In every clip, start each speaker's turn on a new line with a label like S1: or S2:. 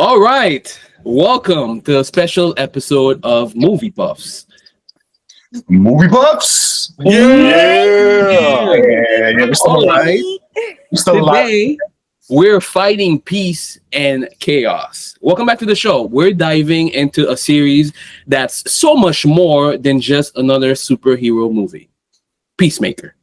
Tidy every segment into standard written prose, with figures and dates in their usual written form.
S1: All right. Welcome to a special episode of Movie Puffs.
S2: Moviepuffs?
S3: Yeah.
S2: We're still
S1: All
S2: alive.
S1: right.
S2: We're still alive.
S1: Today, we're fighting peace and chaos. Welcome back to the show. We're diving into a series that's so much more than just another superhero movie. Peacemaker.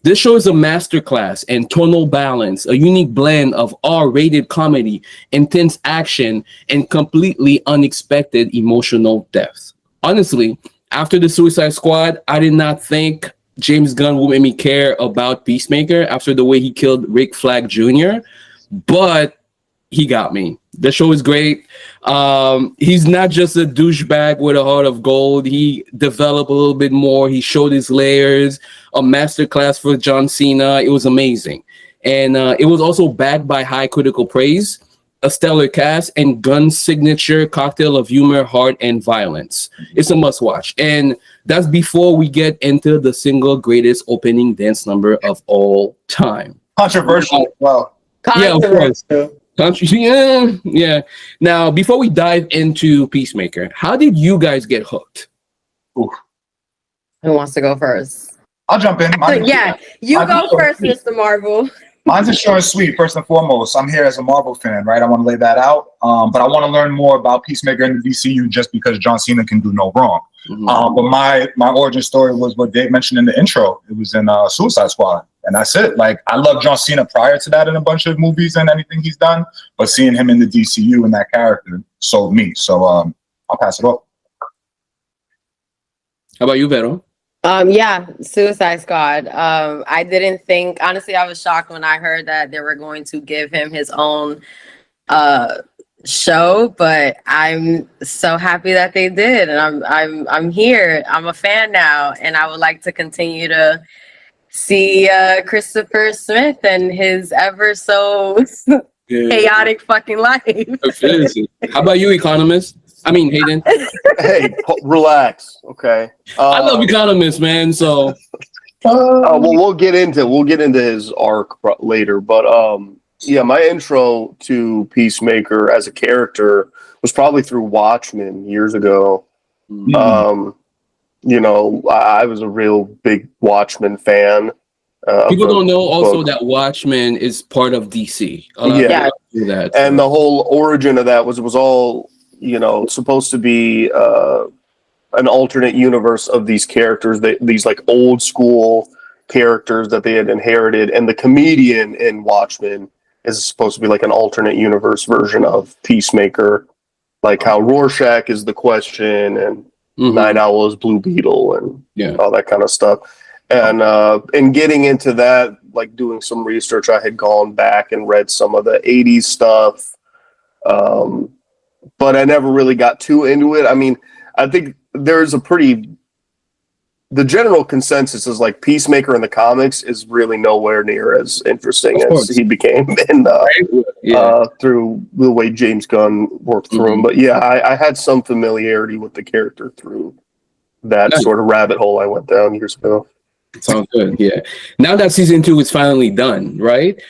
S1: This show is a masterclass in tonal balance, a unique blend of R-rated comedy, intense action, and completely unexpected emotional depth. Honestly, after the Suicide Squad, I did not think James Gunn would make me care about Peacemaker after the way he killed Rick Flag Jr., but he got me. The show is great. He's not just a douchebag with a heart of gold. He developed a little bit more. He showed his layers. A masterclass for John Cena. It was amazing. And it was also backed by high critical praise, a stellar cast, and Gunn's signature cocktail of humor, heart, and violence. It's a must watch. And that's before we get into the single greatest opening dance number of all time.
S2: Controversial. Well,
S1: Yeah, of course. Yeah. Now, before we dive into Peacemaker, how did you guys get hooked?
S3: Who wants to go first?
S2: I'll jump in.
S3: You go first, Mr. Marvel.
S2: Mine's a short and sweet. First and foremost, I'm here as a Marvel fan, right? I want to lay that out. But I want to learn more about Peacemaker and the DCU just because John Cena can do no wrong. But my origin story was what Dave mentioned in the intro. It was in Suicide Squad. And that's it. Like, I love John Cena prior to that in a bunch of movies and anything he's done. But seeing him in the DCU and that character sold me. So I'll pass it off.
S1: How about you, Vero?
S3: Suicide Squad. I didn't think, honestly, I was shocked when I heard that they were going to give him his own show, but I'm so happy that they did, and I'm here. I'm a fan now, and I would like to continue to see Christopher Smith and his ever so chaotic fucking life.
S1: How about you, Economist? I mean, Hayden.
S4: Hey, relax, okay?
S1: I love Economist, man. So,
S4: we'll get into his arc later, but my intro to Peacemaker as a character was probably through Watchmen years ago. I was a real big Watchmen fan.
S1: People don't know also that Watchmen is part of DC.
S4: Yeah.
S1: Do that,
S4: and the whole origin of that was all, supposed to be an alternate universe of these characters, these like old school characters that they had inherited, and the comedian in Watchmen is supposed to be like an alternate universe version of Peacemaker, like how Rorschach is the Question and Night Owl is Blue Beetle and all that kind of stuff. And in getting into that, like doing some research, I had gone back and read some of the 80s stuff. But I never really got too into it. I mean, I think there's the general consensus is like Peacemaker in the comics is really nowhere near as interesting as he became through the way James Gunn worked through him. But I had some familiarity with the character through that sort of rabbit hole I went down years ago.
S1: Sounds good. Yeah. Now that season 2 is finally done, right?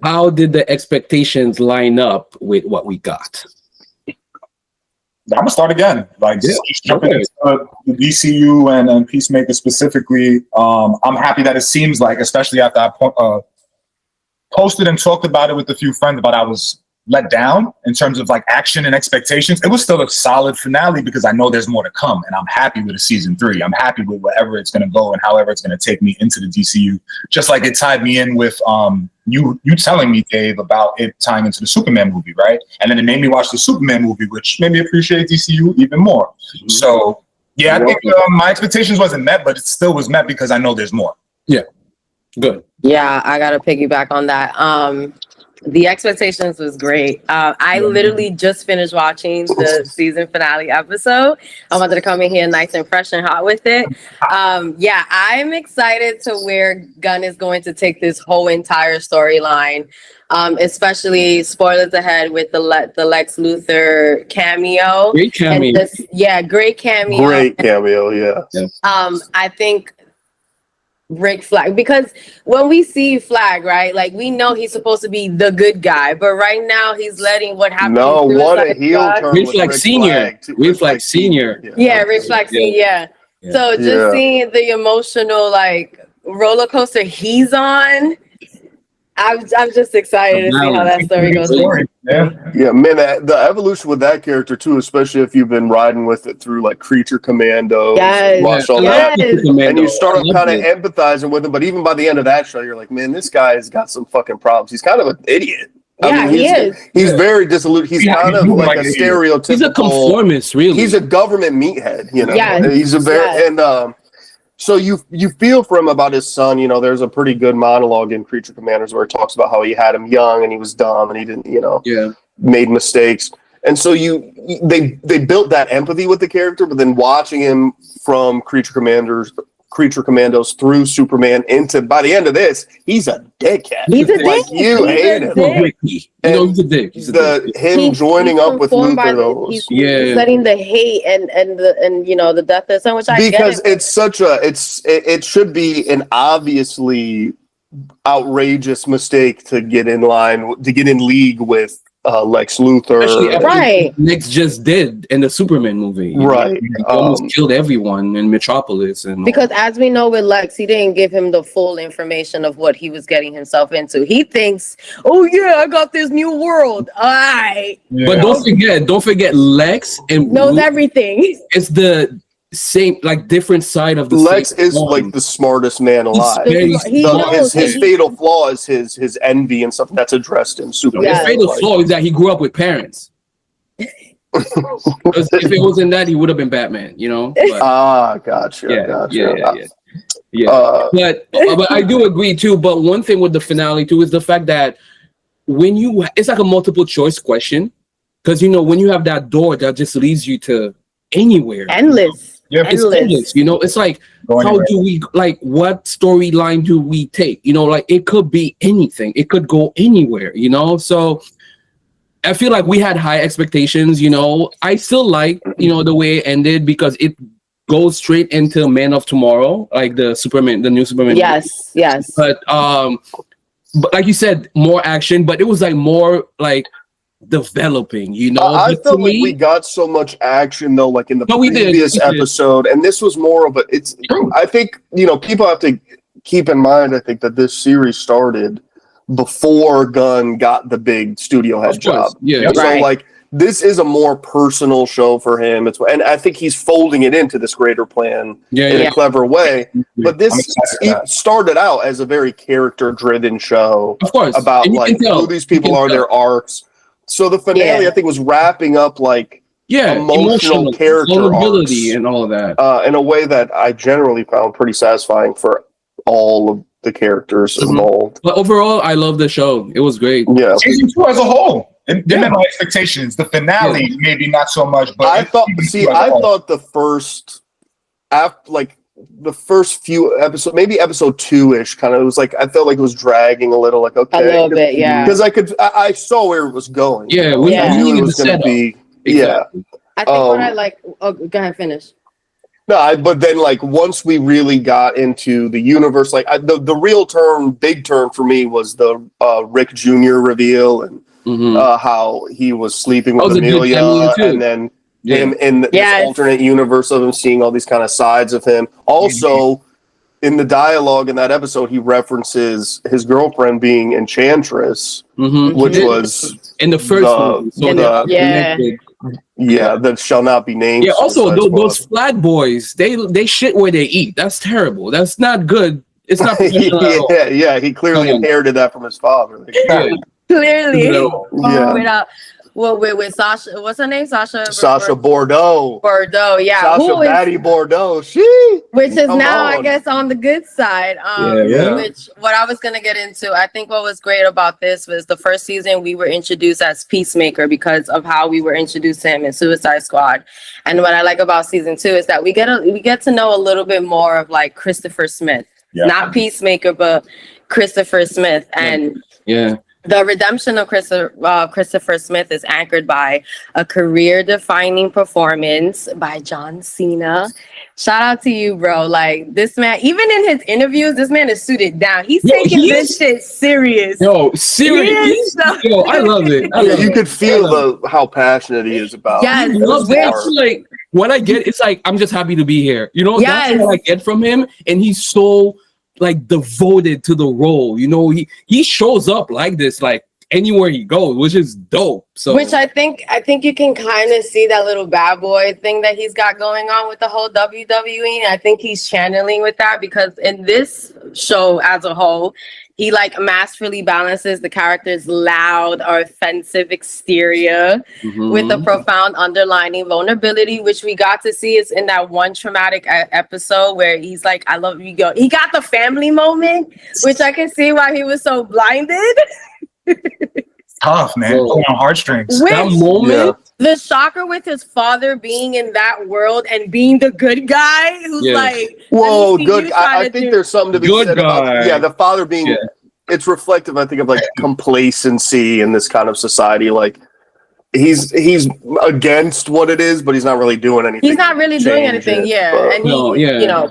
S1: How did the expectations line up with what we got?
S2: I'm gonna start again. Just jumping into the DCU and Peacemaker specifically. I'm happy that it seems like, especially after I posted and talked about it with a few friends, but I was let down in terms of like action and expectations. It was still a solid finale because I know there's more to come, and I'm happy with a season 3. I'm happy with wherever it's gonna go and however it's gonna take me into the DCU. Just like it tied me in with you telling me, Dave, about it tying into the Superman movie, right? And then it made me watch the Superman movie, which made me appreciate DCU even more. So I think my expectations wasn't met, but it still was met because I know there's more.
S1: Yeah, good.
S3: Yeah, I gotta piggyback on that. The expectations was great. I literally just finished watching the season finale episode. I wanted to come in here nice and fresh and hot with it. I'm excited to where Gunn is going to take this whole entire storyline, especially spoilers ahead with the Lex Luthor cameo.
S1: Great cameo.
S3: Great cameo.
S4: Great cameo, yeah.
S3: I think Rick Flag, because when we see Flag, right, like we know he's supposed to be the good guy, but right now he's letting what happened.
S4: No,
S3: in
S4: what a
S3: Suicide
S4: heel
S3: Squad-
S4: turn
S1: Rick
S4: with
S1: Flag
S4: Rick
S1: Senior.
S4: Flag.
S1: Rick Flag Senior.
S3: Yeah, Rick Flag Senior. Yeah.
S1: Yeah.
S3: So just
S4: Yeah.
S3: seeing the emotional like roller coaster he's on, I'm just excited to see how that story goes.
S2: Yeah.
S4: Yeah, man, the evolution with that character too, especially if you've been riding with it through like Creature Commandos,
S3: Yes.
S4: watched all
S3: Yes.
S4: that, and you start
S1: I
S4: up
S1: love
S4: kind of
S1: it.
S4: empathizing with him. But even by the end of that show, you're like, man, this guy's got some fucking problems. He's kind of an idiot.
S3: Yeah, he is.
S4: He's very dissolute. He's
S2: Yeah,
S4: kind
S2: he's
S4: of
S2: moving
S4: like
S2: like
S4: a
S2: an idiot.
S4: stereotypical.
S1: He's a conformist, really.
S4: He's a government meathead, you know.
S3: Yes.
S4: He's a very
S3: Yes.
S4: and so you feel for him about his son. You know, there's a pretty good monologue in Creature Commanders where it talks about how he had him young and he was dumb and he didn't, you know, made mistakes. And so they built that empathy with the character, but then watching him from Creature Commandos through Superman into by the end of this, he's a dickhead.
S3: He's a
S4: like
S3: dick.
S4: you
S3: He's
S4: hate
S3: a
S4: him.
S3: dick.
S1: He's a dick. He's a dick.
S4: Him joining up with
S3: conformed by
S4: Luther, though,
S3: he's letting the hate and you know the death of his son, which I
S4: because
S3: get it.
S4: it's such a it should be an obviously outrageous mistake to get in league with Lex Luthor.
S1: Especially after
S3: Right.
S1: Lex just did in the Superman movie.
S4: Right.
S1: He almost killed everyone in Metropolis. And
S3: Because as we know with Lex, he didn't give him the full information of what he was getting himself into. He thinks, oh yeah, I got this new world. All right.
S1: But don't forget Lex and
S3: Knows
S1: Luke
S3: everything.
S1: is the same, like different side of the
S4: Lex
S1: same
S4: is
S1: coin.
S4: like the smartest man alive.
S1: very
S3: He knows.
S4: His fatal flaw is his envy and stuff that's addressed in Superman.
S3: Yeah.
S1: His fatal flaw is that he grew up with parents. Because if it wasn't that, he would have been Batman, you know? But,
S4: Gotcha.
S1: yeah. But I do agree too. But one thing with the finale too is the fact that it's like a multiple choice question, because you know when you have that door that just leads you to anywhere,
S3: Endless.
S1: it's endless. You know, it's like how do we what storyline do we take? You know, like it could be anything. It could go anywhere. You know, so. I feel like we had high expectations, you know. I still like, you know, the way it ended because it goes straight into Man of Tomorrow, like the new Superman.
S3: Yes.
S1: But like you said, more action, but it was like more like developing, you know.
S4: I felt like we got so much action though, like in the previous episode, and this was more of I think, you know, people have to keep in mind, I think, that this series started before Gunn got the big studio head job.
S1: Yeah.
S4: So like this is a more personal show for him. And I think he's folding it into this greater plan in a clever way. But this started out as a very character driven show.
S1: Of course.
S4: About like who these people are, their arcs. So the finale I think was wrapping up like emotional character
S1: vulnerability
S4: arcs,
S1: and all of that.
S4: in a way that I generally found pretty satisfying for all of the characters involved.
S1: But overall, I love the show. It was great.
S4: Yeah.
S2: Season 2 as a whole. It met my expectations. The finale, maybe not so much, but
S4: I thought the first few episodes, maybe episode 2-ish, kind of, it was like I felt like it was dragging a little, like okay,
S3: a little bit, yeah.
S4: Because I saw where it was going.
S1: Yeah,
S4: I knew it was going to be.
S1: Exactly.
S3: I think what I like. Oh, go ahead, finish.
S4: No, but then like once we really got into the universe, like the real big turn for me was the Rick Jr. reveal and how he was sleeping with Amelia, and then him in this alternate universe of him seeing all these kind of sides of him. Also, in the dialogue in that episode, he references his girlfriend being Enchantress, which was
S1: in the first one. So
S4: that shall not be named.
S1: Yeah. Also, those flag boys, they shit where they eat. That's terrible. That's not good. It's not.
S4: Yeah. He clearly inherited that from his father.
S3: Clearly. Well, with Sasha, what's her name? Sasha
S4: Bordeaux.
S3: Yeah.
S4: Sasha Batty Bordeaux.
S3: Which is now, I guess, on the good side. Which, what I was going to get into, I think what was great about this was the first season we were introduced as Peacemaker because of how we were introduced to him in Suicide Squad. And what I like about season 2 is that we get to know a little bit more of like Christopher Smith. Not Peacemaker, but Christopher Smith. And The redemption of Christopher Smith is anchored by a career-defining performance by John Cena. Shout out to you, bro. Like, this man, even in his interviews, this man is suited down. He's taking this shit serious.
S1: Yo, serious. Yo, I love it.
S4: You could feel how passionate he is about.
S3: Yes,
S1: I love it. I feel like what I get, it's like I'm just happy to be here. You know, that's what I get from him, and he's so like devoted to the role. You know, he shows up like this, like anywhere he goes, which is dope. So, which
S3: I think you can kind of see that little bad boy thing that he's got going on with the whole WWE. I think he's channeling with that because in this show as a whole, he like masterfully balances the character's loud or offensive exterior with a profound underlying vulnerability, which we got to see is in that one traumatic episode where he's like, I love you. He got the family moment, which I can see why he was so blinded.
S2: Tough, man. Pulling on heartstrings.
S1: That moment,
S3: the shocker with his father being in that world and being the good guy who's like,
S4: whoa, good. I think there's something to be said about the father being. It's reflective, I think, of like complacency in this kind of society. Like he's against what it is, but he's not really doing anything.
S3: He's not really doing anything, and he,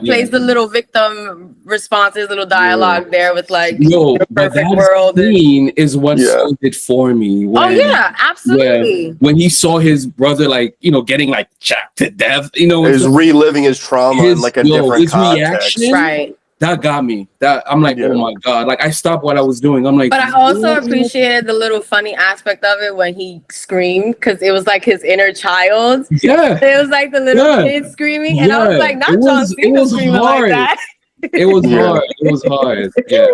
S3: plays the little victim responses, little dialogue there with like the perfect world.
S1: Scene is what sold it for me. When,
S3: absolutely.
S1: When he saw his brother, like getting like chopped to death,
S4: he's reliving his trauma in like a different context.
S1: Reaction, right? That got me. That I'm like, oh my god! Like I stopped what I was doing. I'm like,
S3: but I also appreciated the little funny aspect of it when he screamed because it was like his inner child.
S1: Yeah,
S3: it was like the little kid screaming, and I was like, not John Cena screaming like that.
S1: It was hard. It was hard. Yeah.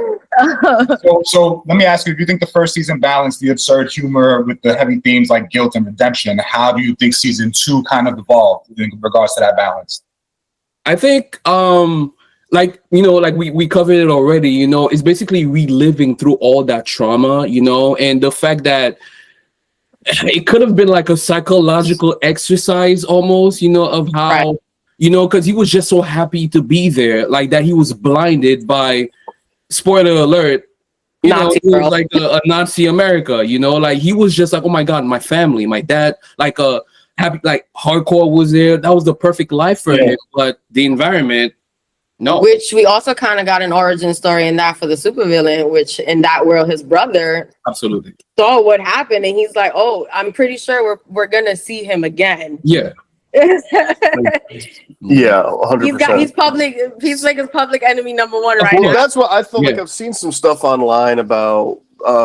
S2: So let me ask you: if you think the first season balanced the absurd humor with the heavy themes like guilt and redemption, how do you think season 2 kind of evolved in regards to that balance?
S1: I think like we covered it already, it's basically reliving through all that trauma, and the fact that it could have been like a psychological exercise almost, of how, because he was just so happy to be there, like that he was blinded by, spoiler alert, it was like a Nazi America, like he was just like, oh my God, my family, my dad, like happy, like hardcore was there. That was the perfect life for him, but the environment, no.
S3: Which we also kind of got an origin story in that for the supervillain, which in that world, his brother
S1: absolutely
S3: saw what happened, and he's like, "Oh, I'm pretty sure we're gonna see him again."
S1: Yeah.
S4: 100%.
S3: He's Peacemaker's public enemy number one right now.
S4: That's what I feel like. I've seen some stuff online about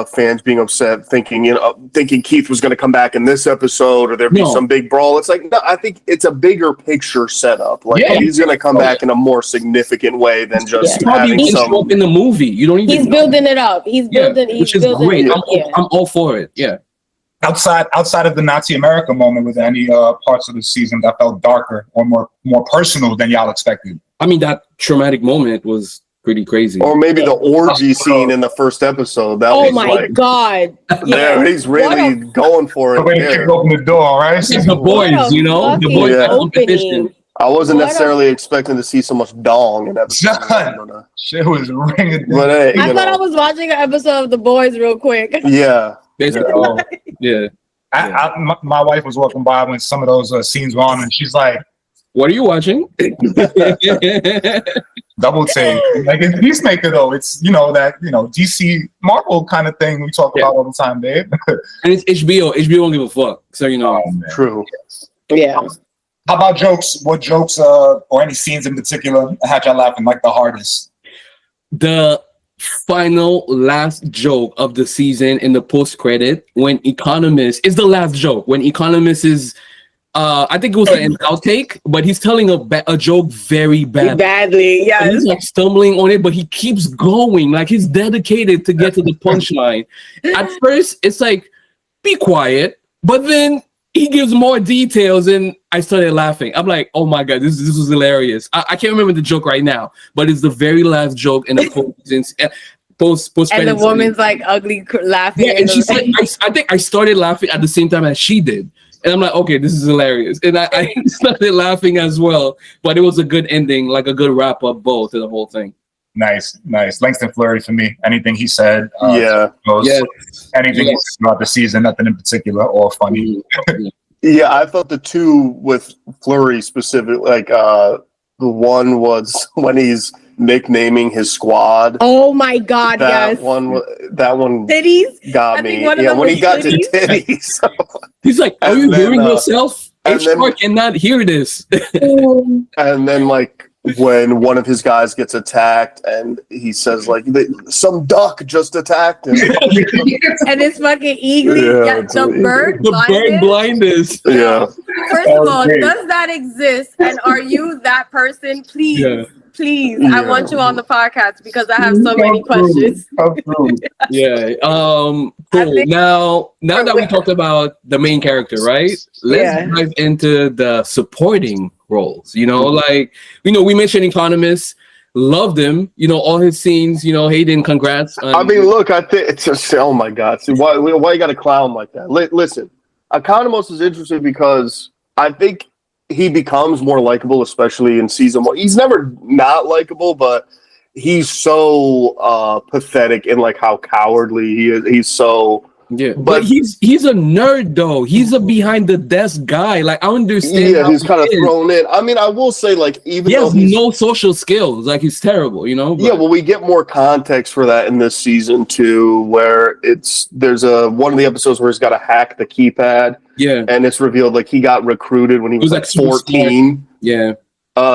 S4: fans being upset, thinking Keith was going to come back in this episode, or there'd be some big brawl. It's like, no, I think it's a bigger picture setup. Like he's going to come back in a more significant way than just having some
S1: in the movie. You don't even.
S3: He's building it up. He's building.
S1: Which is great. I'm all for it. Yeah.
S2: Outside of the Nazi America moment, was there any parts of the season that felt darker or more personal than y'all expected?
S1: I mean, that traumatic moment was pretty crazy.
S4: Or maybe the orgy scene in the first episode. That was my
S3: God.
S4: Yeah, he's really going for it.
S2: When you open the door, right?
S1: It's the boys, the boys competition.
S4: I wasn't necessarily expecting to see so much dong in that episode.
S2: Shit was ringing.
S4: But hey,
S3: I thought I was watching an episode of The Boys real quick.
S4: Yeah.
S2: My wife was walking by when some of those scenes were on, and she's like,
S1: "What are you watching?"
S2: Double take. Like in Peacemaker, though, it's DC Marvel kind of thing we talk about all the time, babe.
S1: And it's HBO. HBO don't give a fuck. So
S4: True.
S3: Yeah.
S2: How about jokes? What jokes or any scenes in particular had y'all laughing like the hardest?
S1: The final last joke of the season in the post-credit when Economist is the last joke when Economist is I think it was an outtake, but he's telling a joke very badly.
S3: Yeah,
S1: he's like stumbling on it, but he keeps going, like he's dedicated to get to the punchline. At first it's like, be quiet, but then he gives more details and I started laughing. I'm like, oh my God, this was hilarious. I can't remember the joke right now, but it's the very last joke in the post
S3: and the woman's like ugly laughing.
S1: Yeah, and she said, I think I started laughing at the same time as she did. And I'm like, okay, this is hilarious. And I started laughing as well. But it was a good ending, like a good wrap up both to the whole thing.
S2: Nice. Langston Fleury for me. Anything he said.
S1: Yes.
S2: anything
S1: Yes.
S2: about the season, nothing in particular, all funny.
S4: Yeah, I thought the two with Flurry specifically, like the one was when he's nicknaming his squad.
S3: Oh my God,
S4: That
S3: yes.
S4: that one
S3: Titties.
S4: got
S3: I think
S4: me.
S3: one of
S4: Yeah,
S3: them
S4: when he
S3: was
S4: got to
S3: titties.
S4: titties.
S1: He's like, "Are
S4: And
S1: you
S4: then,
S1: hearing yourself?
S4: and then-
S1: HR cannot hear this."
S4: And then like when one of his guys gets attacked and he says like some duck just attacked him.
S3: And it's fucking eagly.
S4: Yeah,
S3: Yeah,
S4: it's
S3: the
S4: an
S3: bird
S1: The bird
S3: blindness.
S1: blindness.
S4: Yeah.
S3: First of all,
S2: Okay.
S3: does that exist? And are you that person? Please,
S1: Yeah.
S3: please.
S4: Yeah.
S3: I want you on the podcast because I have so many questions.
S2: Come through.
S1: Yeah.
S3: I
S1: Cool.
S3: think-
S1: Now that we talked about the main character, right? Let's
S3: Yeah.
S1: dive into the supporting roles. Like we mentioned Economist, loved him. All his scenes. Hayden, congrats.
S4: I mean, look, I think it's just, oh my God. See, why you got a clown like that? Listen, Economos is interesting because I think he becomes more likable, especially in season 1. He's never not likable, but he's so pathetic in like how cowardly he is. He's so
S1: yeah, but
S4: but-
S1: he's a nerd though. He's a behind the desk guy. Like I understand.
S4: yeah,
S1: how
S4: he's
S1: he
S4: kind of
S1: is.
S4: thrown in. I mean, I will say like even
S1: He
S4: though
S1: has
S4: he's
S1: no social skills. Like he's terrible. But-
S4: yeah, well, we get more context for that in this season too, where there's one of the episodes where he's got to hack the keypad,
S1: yeah,
S4: and it's revealed like he got recruited when he was
S1: was,
S4: like
S1: like, super
S4: 14.
S1: yeah.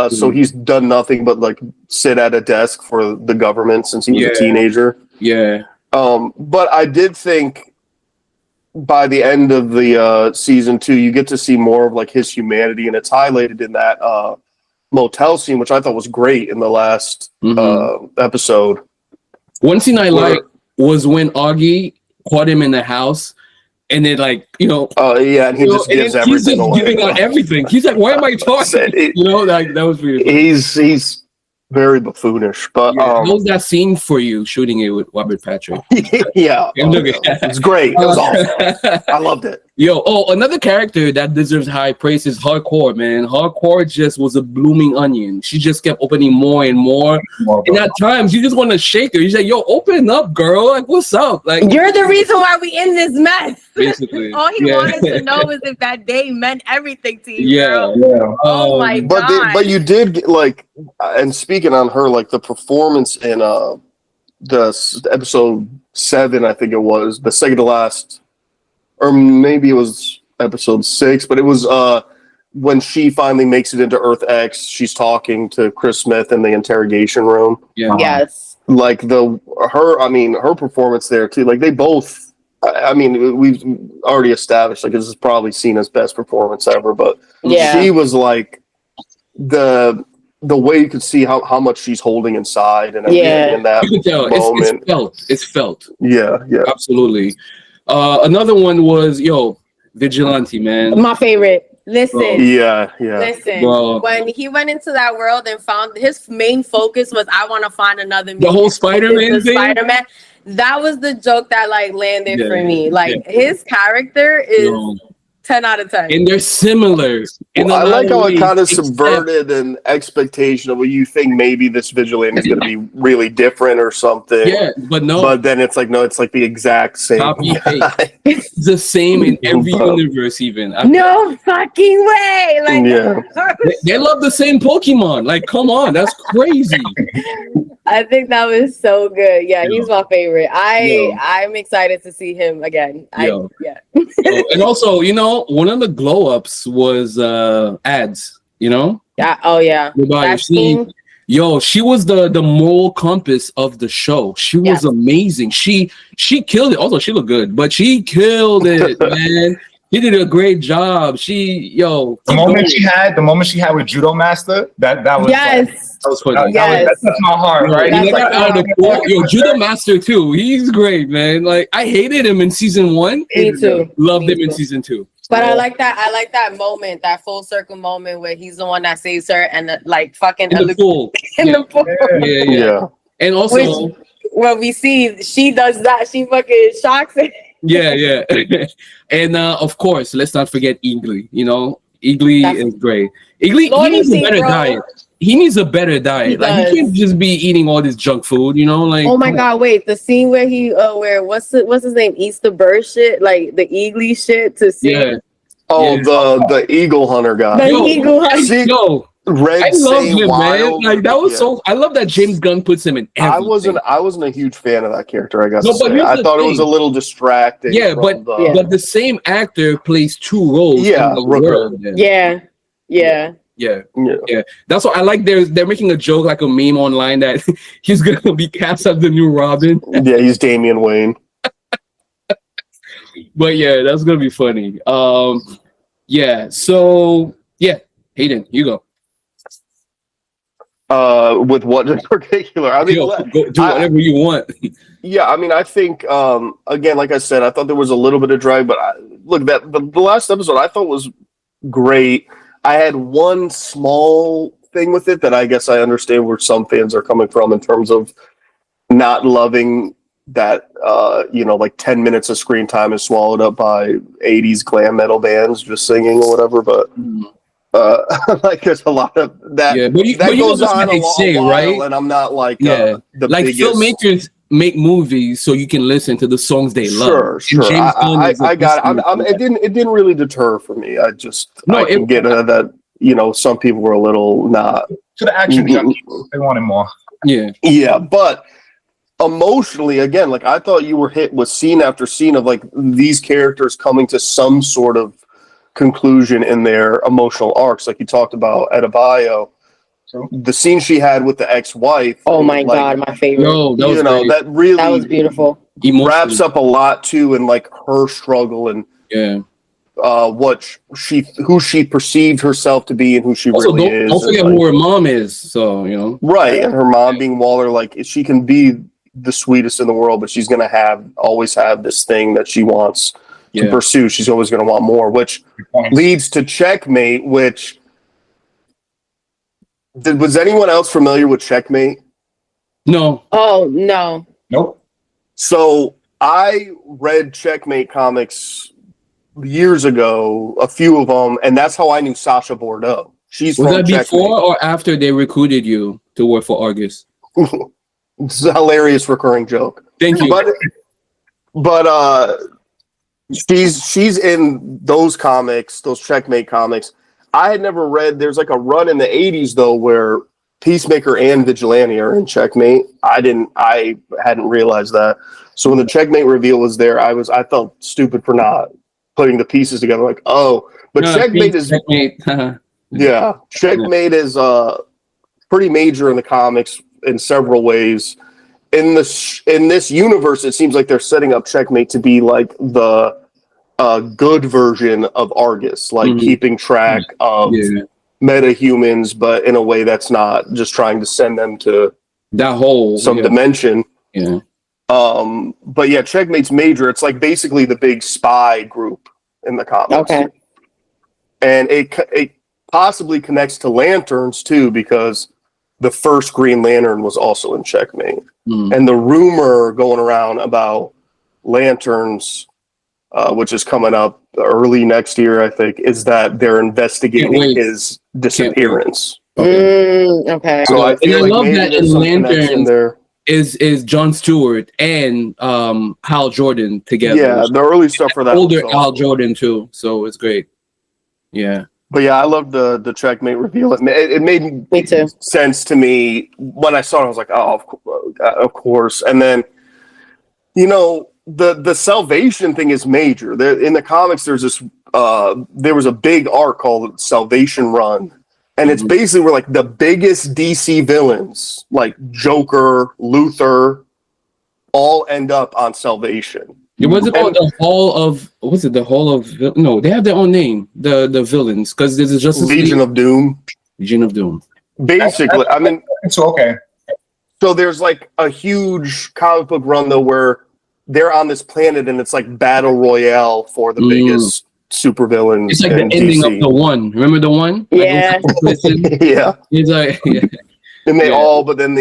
S4: So he's done nothing but like sit at a desk for the government since he was
S1: Yeah.
S4: a teenager.
S1: Yeah.
S4: But I did think by the end of the season 2, you get to see more of like his humanity, and it's highlighted in that motel scene, which I thought was great in the last episode.
S1: One scene I liked was when Augie caught him in the house, and then
S4: Yeah, and he just gives
S1: and he's
S4: everything
S1: just
S4: away.
S1: giving out everything. He's like, "Why am I talking?" Like that was really.
S4: He's very buffoonish, but
S1: How was that scene for you shooting it with Robert Patrick?
S4: yeah, it's great. It was awesome. I loved it.
S1: Another character that deserves high praise is Hardcore, man. Hardcore just was a blooming onion. She just kept opening more and more. And at times, you just want to shake her. You're like, "Yo, open up, girl. Like, what's up?" Like,
S3: You're the reason why we in this mess.
S1: basically.
S3: All he wanted to know is if that day meant everything to you,
S1: Yeah.
S3: girl.
S2: Yeah.
S3: Oh my God.
S4: But you did get, like, and speaking on her, like the performance in episode 7, I think it was the second to last, or maybe it was episode 6, but it was when she finally makes it into Earth X. She's talking to Chris Smith in the interrogation room.
S1: Yeah.
S3: Yes.
S4: Like her performance there too. Like they both. I mean, we've already established like this is probably seen as best performance ever, but
S3: Yeah.
S4: she was like the way you could see how much she's holding inside and everything in that
S1: You can tell.
S4: moment.
S1: It's felt.
S4: Yeah.
S1: Absolutely. Another one was Vigilante, man.
S3: My favorite. Listen.
S4: Yeah.
S3: Listen,
S1: Bro.
S3: when he went into that world and found his main focus was, I want to find another
S1: The whole Spider-Man thing.
S3: Spider-Man. That was the joke that like landed
S1: Yeah,
S3: for me. Like his character is 10 out of 10.
S1: And they're similar. In
S4: Well, I
S1: a lot
S4: like how it
S1: ways,
S4: kind of
S1: except-
S4: subverted an expectation of what you think maybe this vigilante is going to be really different or something.
S1: Yeah, but no.
S4: But then it's like no, it's like the exact same.
S1: Copy
S4: guy.
S1: paste. It's the same in every universe, even.
S3: No fucking way. Like,
S4: Yeah.
S1: They love the same Pokemon. Like, come on, that's crazy.
S3: I think that was so good. Yeah, he's my favorite.
S1: Yeah.
S3: I'm excited to see him again.
S1: Yeah. And also, one of the glow ups was ads.
S3: Yeah. Oh yeah.
S1: That scene. She was the moral compass of the show. She was amazing. She killed it. Also, she looked good, but she killed it, man. He did a great job.
S2: The moment she had with Judo Master, that was
S3: yes.
S1: That was funny.
S2: that touched my heart, right?
S3: That's
S2: He's like,
S1: out of the pool. Judo Master too. He's great, man. Like I hated him in season 1.
S3: Me too.
S1: Loved him in season 2.
S3: But I like that moment, that full circle moment where he's the one that saves her and like fucking
S1: In the pool.
S3: in the pool.
S1: Yeah. And also,
S3: When we see she does that, she fucking shocks it.
S1: yeah. And of course, let's not forget Eagly. Eagly is great. Eagly, he needs a better diet. he needs a better diet.
S3: He
S1: Like he
S3: does.
S1: can't just be eating all this junk food, you know? Like
S3: Oh my god, wait, the scene where he where what's his name? Eats the bird shit, like the eagly shit to see.
S1: yeah.
S4: Oh,
S1: Yeah.
S4: the eagle hunter guy.
S3: The
S1: Yo,
S3: eagle hunt.
S4: See,
S1: Yo,
S4: Red
S1: I love
S4: Say
S1: him,
S4: Wild.
S1: man. Like that was
S4: Yeah.
S1: so. I love that James Gunn puts him in everything.
S4: I wasn't a huge fan of that character. I guess
S1: No,
S4: to
S1: but
S4: say.
S1: here's
S4: I
S1: the
S4: thought it was a
S1: thing.
S4: little distracting.
S1: Yeah,
S4: from
S1: but
S4: the,
S3: Yeah.
S1: but the same actor plays two roles
S4: Yeah,
S1: in the
S4: Rooker.
S1: world. Then.
S3: Yeah. Yeah.
S1: Yeah. That's what I like. They're making a joke, like a meme online, that he's gonna be cast as the new Robin.
S4: Yeah, he's Damian Wayne.
S1: But yeah, that's gonna be funny. Yeah. So yeah, Hayden, you go.
S4: With what in particular? I mean,
S1: Yo, go do whatever you want.
S4: yeah, I mean, I think again, like I said, I thought there was a little bit of drag, but look, that the last episode I thought was great. I had one small thing with it that I guess I understand where some fans are coming from in terms of not loving that like 10 minutes of screen time is swallowed up by 80s glam metal bands just singing or whatever, but like there's a lot of that.
S1: Yeah, but
S4: that
S1: you know
S4: goes
S1: that's
S4: on
S1: what they say,
S4: while,
S1: right?
S4: and I'm not like
S1: Yeah,
S4: the
S1: like
S4: biggest
S1: filmmakers make movies so you can listen to the songs they love.
S4: Sure.
S1: And James Gunn is a
S4: I got it.
S1: testament to
S4: It didn't really deter for me. I
S1: No,
S4: can get that. Some people were a little not.
S2: To the action junkies, they wanted more.
S1: that.
S4: Yeah, but emotionally, again, like I thought you were hit with scene after scene of like these characters coming to some sort of conclusion in their emotional arcs, like you talked about Adebayo. The scene she had with the ex-wife.
S3: Oh my god, my favorite.
S1: No, that was great.
S4: that really
S3: That was beautiful.
S4: wraps up a lot too, in like her struggle and who she perceived herself to be and who she
S1: Also,
S4: really is.
S1: don't forget
S4: and,
S1: who her mom is. So
S4: right, and her mom being Waller, like she can be the sweetest in the world, but she's gonna always have this thing that she wants to pursue. She's always gonna want more, which leads to Checkmate. Which was anyone else familiar with Checkmate?
S1: No.
S3: Oh no.
S2: Nope.
S4: So I read Checkmate comics years ago, a few of them, and that's how I knew Sasha Bordeaux. She's
S1: Was
S4: from
S1: that
S4: Checkmate.
S1: before or after they recruited you to work for Argus?
S4: It's a hilarious recurring joke.
S1: Thank you.
S4: But she's in those comics, those Checkmate comics. I had never read. There's like a run in the '80s though where Peacemaker and Vigilante are in Checkmate. I hadn't realized that. So when the Checkmate reveal was there, I felt stupid for not putting the pieces together. Like, oh, but Checkmate is yeah, Checkmate is pretty major in the comics in several ways. In this universe, it seems like they're setting up Checkmate to be like the good version of Argus, like keeping track of meta-humans, but in a way that's not just trying to send them to
S1: that whole
S4: some dimension.
S1: Yeah.
S4: But yeah, Checkmate's major. It's like basically the big spy group in the comics.
S3: Okay.
S4: And it possibly connects to Lanterns too, because the first Green Lantern was also in Checkmate. And the rumor going around about Lanterns, which is coming up early next year, I think, is that they're investigating his disappearance.
S3: Okay.
S4: So I feel
S1: I
S4: like
S1: love
S4: maybe
S1: that
S4: there's
S1: in
S4: some connection
S1: Lanterns
S4: there.
S1: is John Stewart and Hal Jordan together.
S4: Yeah, the early stuff for that.
S1: Older Hal Jordan too, so it's great. Yeah.
S4: But yeah, I love the Checkmate reveal. It made
S3: Me too.
S4: sense to me when I saw it. I was like, oh, of course. And then, the Salvation thing is major. In the comics, there's this. There was a big arc called Salvation Run, and it's basically where like the biggest DC villains, like Joker, Luthor, all end up on Salvation.
S1: It wasn't called the Hall of. What's it? The Hall of. No, they have their own name. The villains, because there's a Justice
S4: Legion of Doom.
S1: Legion of Doom.
S4: Basically, I mean,
S2: it's okay.
S4: So there's like a huge comic book run though where they're on this planet and it's like battle royale for the biggest supervillains.
S1: It's like the ending
S4: DC.
S1: of the one. Remember the one?
S3: Yeah.
S4: Yeah.
S1: It's like
S4: and they but then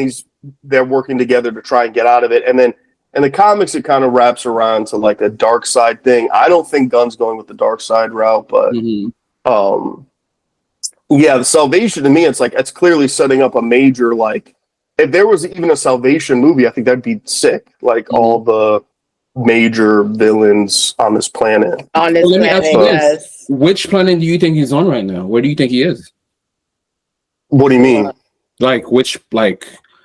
S4: they're working together to try and get out of it. And then in the comics, it kind of wraps around to like a dark side thing. I don't think Gunn's going with the dark side route, but Yeah, the Salvation to me, it's clearly setting up a major, like, if there was even a Salvation movie, I think that'd be sick. Like all the major villains on this planet.
S3: On this
S1: Well, let me ask
S3: planet,
S1: you this.
S3: yes.
S1: Which planet do you think he's on right now? Where do you think he is?
S4: What do you mean?
S1: Like which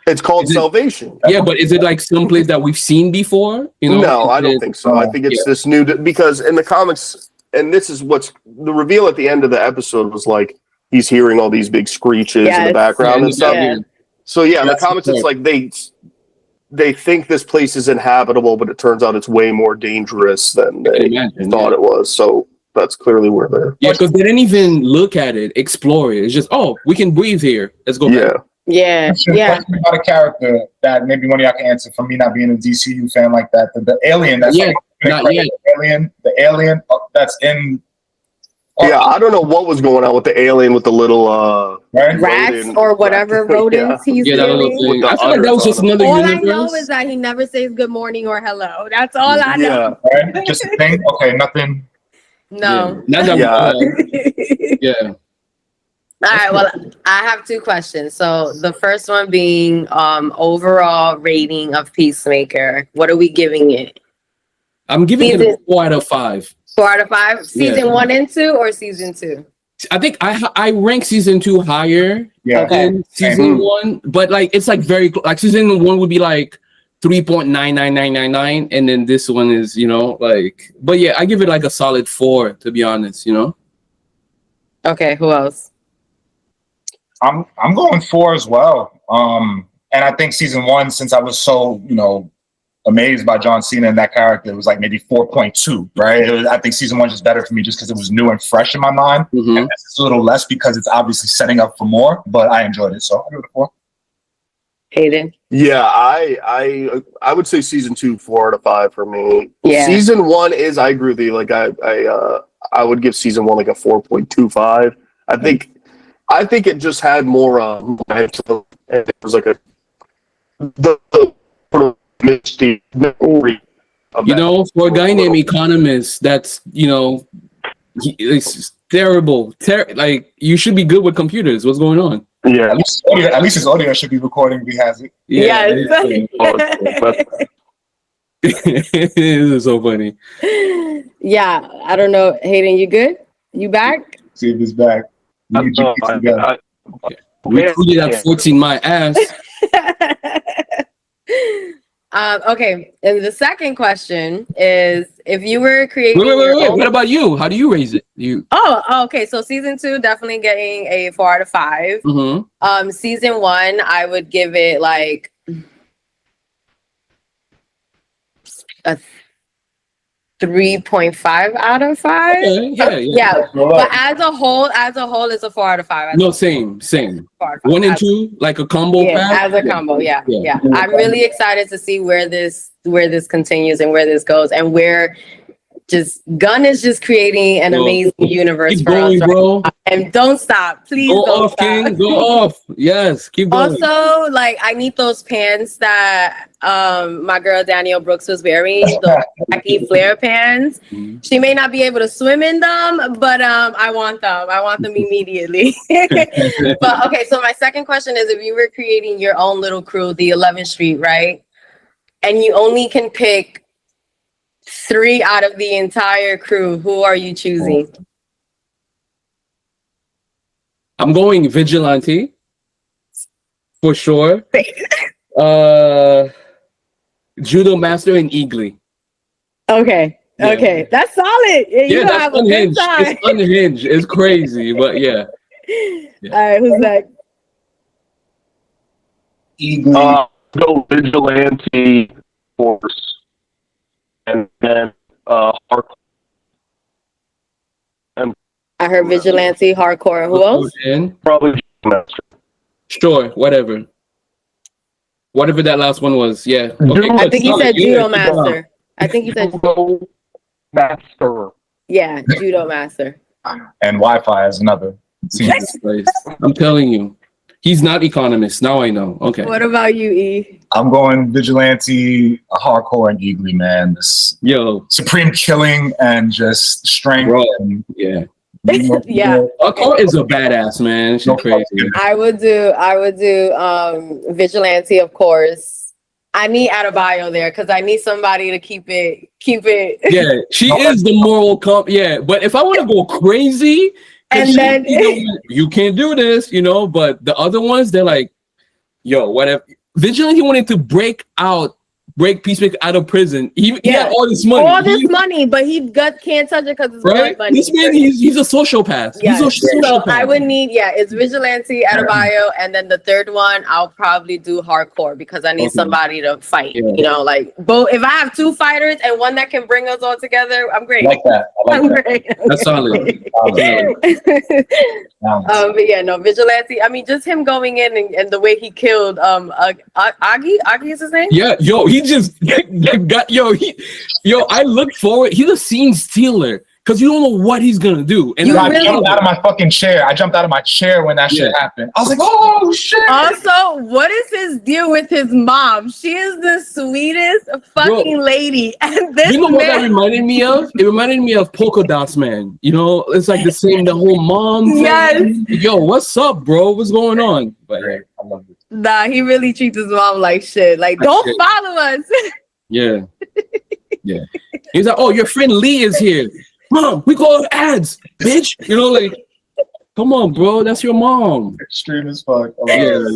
S4: It's called
S1: Is it-
S4: Salvation.
S1: yeah, but is it like someplace that we've seen before? You know?
S4: No, I
S1: Is
S4: don't
S1: it-
S4: think so. I think it's this new because in the comics, and this is what's the reveal at the end of the episode was like he's hearing all these big screeches in
S3: Yes.
S4: the background and stuff.
S3: Yeah.
S4: So yeah, in the
S2: That's
S4: comics,
S2: the
S4: it's like they think this place is inhabitable, but it turns out it's way more dangerous than
S1: I can
S4: they
S1: imagine,
S4: thought it was. So that's clearly where they're.
S1: Yeah, because they didn't even look at it, explore it. It's just, oh, we can breathe here. Let's go
S4: Yeah.
S1: back.
S3: Yeah, yeah.
S2: Question about a character that maybe one of y'all can answer for me not being a DCU fan like that. The alien that's
S1: Yeah, not yet.
S2: the alien that's in.
S4: Yeah, I don't know what was going on with the alien with the little
S2: Right?
S3: Rats
S4: rodent.
S3: or whatever rodents he's
S1: Yeah, that little
S3: getting.
S1: thing.
S4: With the
S1: I feel like that was
S4: udders
S1: just
S4: on
S1: another
S3: All
S1: universe.
S3: I know is that he never says good morning or hello. That's all I know.
S4: Yeah.
S2: Right? Just a thing. Okay, nothing.
S3: No.
S1: Yeah. Not that
S4: Yeah.
S1: yeah.
S3: All right, well, I have two questions. So the first one being overall rating of Peacemaker. What are we giving it?
S1: I'm giving it a
S3: Season-
S1: 4 out of 5.
S3: 4 out of 5? Season
S1: Yeah.
S3: 1 and 2 or season 2?
S1: I think I rank season 2 higher
S2: Yeah.
S3: Okay.
S1: than season 1, but like it's like very like season 1 would be like 3.99999, and then this one is, like, but yeah, I give it like a solid 4 to be honest,
S3: Okay, who else?
S2: I'm going 4 as well. And I think season 1, since I was so amazed by John Cena and that character, it was like maybe 4.2, right? I think season 1 is better for me just because it was new and fresh in my mind.
S1: Mhm.
S2: And it's a little less because it's obviously setting up for more, but I enjoyed it, so I give it a 4.
S3: Hayden?
S4: Yeah, I would say season 2 4 out of 5 for me.
S3: Yeah.
S4: Season 1 is, I agree with you. Like I would give season 1 like a 4.25. I think it just had more and it was like the sort of misty memory of that.
S1: For a guy named Economist, that's it's terrible. Like, you should be good with computers. What's going on?
S4: Yeah.
S2: At least his audio should be recording if he has it.
S1: Yeah,
S3: Yes.
S1: it is so funny.
S3: Yeah, I don't know. Hayden, you good? You back?
S2: See if it's back. We get you together.
S1: Recruited at 14, my ass.
S3: Okay, and the second question is, if you were creating
S1: Wait.
S3: your own-
S1: What about you? How do you raise it?
S3: okay, so season 2 definitely getting a 4 out of 5.
S1: Mm-hmm.
S3: Season 1, I would give it like a 3.5 out of 5.
S1: Okay, yeah.
S3: Yeah, but as a whole, it's a 4 out of 5.
S1: No, same.
S3: 4 out of 5.
S1: 1 and 2, like a combo
S3: Yeah,
S1: pack.
S3: as a combo, yeah.
S1: Yeah.
S3: I'm really excited to see where this continues and where this goes, and where Gunn is just creating an amazing universe
S1: Keep
S3: for
S1: going,
S3: us.
S1: bro.
S3: And don't stop, please.
S1: Go
S3: don't
S1: off,
S3: stop.
S1: King. Go off. Yes, keep going.
S3: Also, like, I need those pants that my girl Danielle Brooks was wearing, the khaki flare pants.
S1: Mhm.
S3: She may not be able to swim in them, but I want them. I want them immediately. But okay, so my second question is, if you were creating your own little crew, the 11th Street, right? And you only can pick 3 out of the entire crew, who are you choosing?
S1: I'm going Vigilante for sure. Judo Master and Eagly.
S3: Okay.
S1: Yeah.
S3: Okay, that's solid. Yeah, you
S1: Yeah,
S3: gonna
S1: that's
S3: have a good
S1: unhinged.
S3: time.
S1: It's unhinged. It's crazy, but yeah.
S3: All right, who's next?
S2: Eagly.
S4: Go Vigilante Force. And then Hardcore.
S3: I heard Vigilante, Hardcore, and who else?
S1: And
S4: Probably Master.
S1: sure, whatever that last one was. Yeah. Okay,
S3: I
S1: good.
S3: think he
S1: Solid.
S3: said
S1: Yeah,
S3: Judo
S1: keep going.
S3: Master. I think he said,
S4: Judo Master.
S3: yeah, Judo Master.
S2: And Wi-Fi is another.
S1: Jesus Christ. I'm telling you, he's not Economist. Now I know. Okay.
S3: What about you, E?
S2: I'm going Vigilante, Hardcore, and Eagly, man. This
S1: Yo,
S2: supreme killing and just strength.
S1: Bro.
S2: And
S1: yeah.
S3: Yeah.
S1: Akko is a badass, man. She's crazy.
S3: I would do Vigilante, of course. I need Adebayo there because I need somebody to keep it.
S1: Yeah, she is the moral comp. Yeah, but if I want to go crazy,
S3: And then
S1: you can't do this, But the other ones, they're like, yo, whatever. Vigilante wanted to break Peacemaker out of prison. He had all this money.
S3: But he can't touch it because it's
S1: right.
S3: blood money.
S1: This man, he's a sociopath.
S3: Yeah.
S1: He's a sociopath.
S3: So I would need, it's Vigilante, Adebayo, and then the third one, I'll probably do Hardcore because I need somebody to fight. Like both. If I have two fighters and one that can bring us all together, I'm great.
S2: I like that.
S3: I'm great.
S1: That's solid.
S3: But yeah, no, Vigilante. I mean, just him going in and the way he killed Agi. Agi is his name.
S1: Yeah, yo, he just got I look forward. He's a scene stealer because you don't know what he's gonna do. And
S2: I jumped out of my fucking chair. I jumped out of my chair when that shit happened. I was like, oh shit.
S3: Also, what is his deal with his mom? She is the sweetest fucking lady. And this
S1: what that reminded me of? It reminded me of Polka Dots Man. It's like the whole mom thing.
S3: Yes.
S1: Yo, what's up, bro? What's going on? But hey, I love it.
S3: Nah, he really treats his mom like shit. Like, don't follow us.
S1: Yeah. Yeah. He's like, oh, your friend Lee is here. Mom, we call her ads, bitch. Come on, bro. That's your mom.
S2: Extreme as fuck.
S1: Yeah.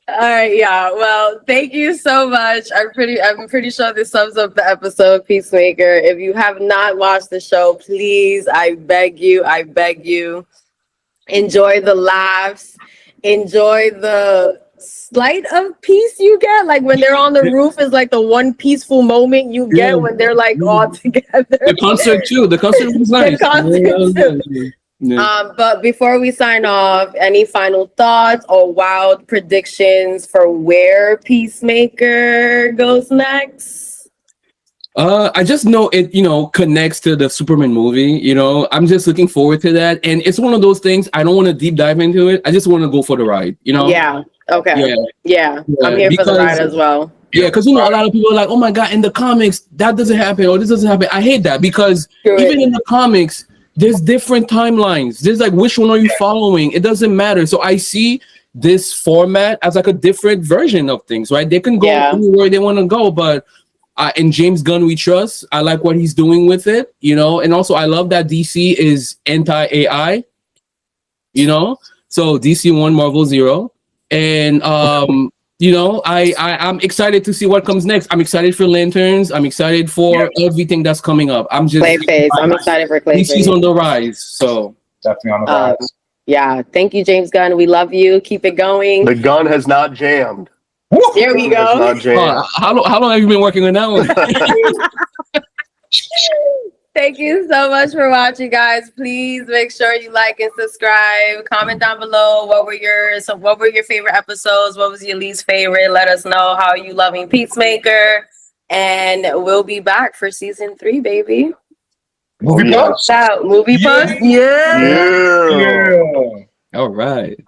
S3: All right, yeah. Well, thank you so much. I'm pretty sure this sums up the episode, Peacemaker. If you have not watched the show, please, I beg you, enjoy the laughs, enjoy the slight of peace you get. Like when they're on the roof is like the one peaceful moment you get when they're like all together.
S1: The concert too. The concert was nice.
S3: But before we sign off, any final thoughts or wild predictions for where Peacemaker goes next?
S1: I just know it, connects to the Superman movie. I'm just looking forward to that. And it's one of those things, I don't want to deep dive into it. I just want to go for the ride,
S3: Yeah. Okay. Yeah. I'm here for the ride as well.
S1: Yeah, because a lot of people are like, oh my God, in the comics, that doesn't happen or this doesn't happen. I hate that because even in the comics, there's different timelines. There's like, which one are you following? It doesn't matter. So I see this format as like a different version of things, right? They can go anywhere they want to go, but in James Gunn we trust. I like what he's doing with it, and also I love that DC is anti-AI, so DC 1, Marvel 0. And I'm excited to see what comes next. I'm excited for Lanterns. I'm excited for everything that's coming up. I'm excited
S3: for Clayface.
S1: DC's on the rise, so
S2: definitely on the rise.
S3: Yeah, thank you, James Gunn. We love you. Keep it going.
S4: The gun has not jammed.
S3: There we go.
S1: How long have you been working on that one?
S3: Thank you so much for watching, guys. Please make sure you like and subscribe. Comment down below what were your favorite episodes? What was your least favorite? Let us know how you loving Peacemaker. And we'll be back for season 3, baby.
S2: Moviepuffs?
S3: Moviepuffs? Yeah.
S1: All right.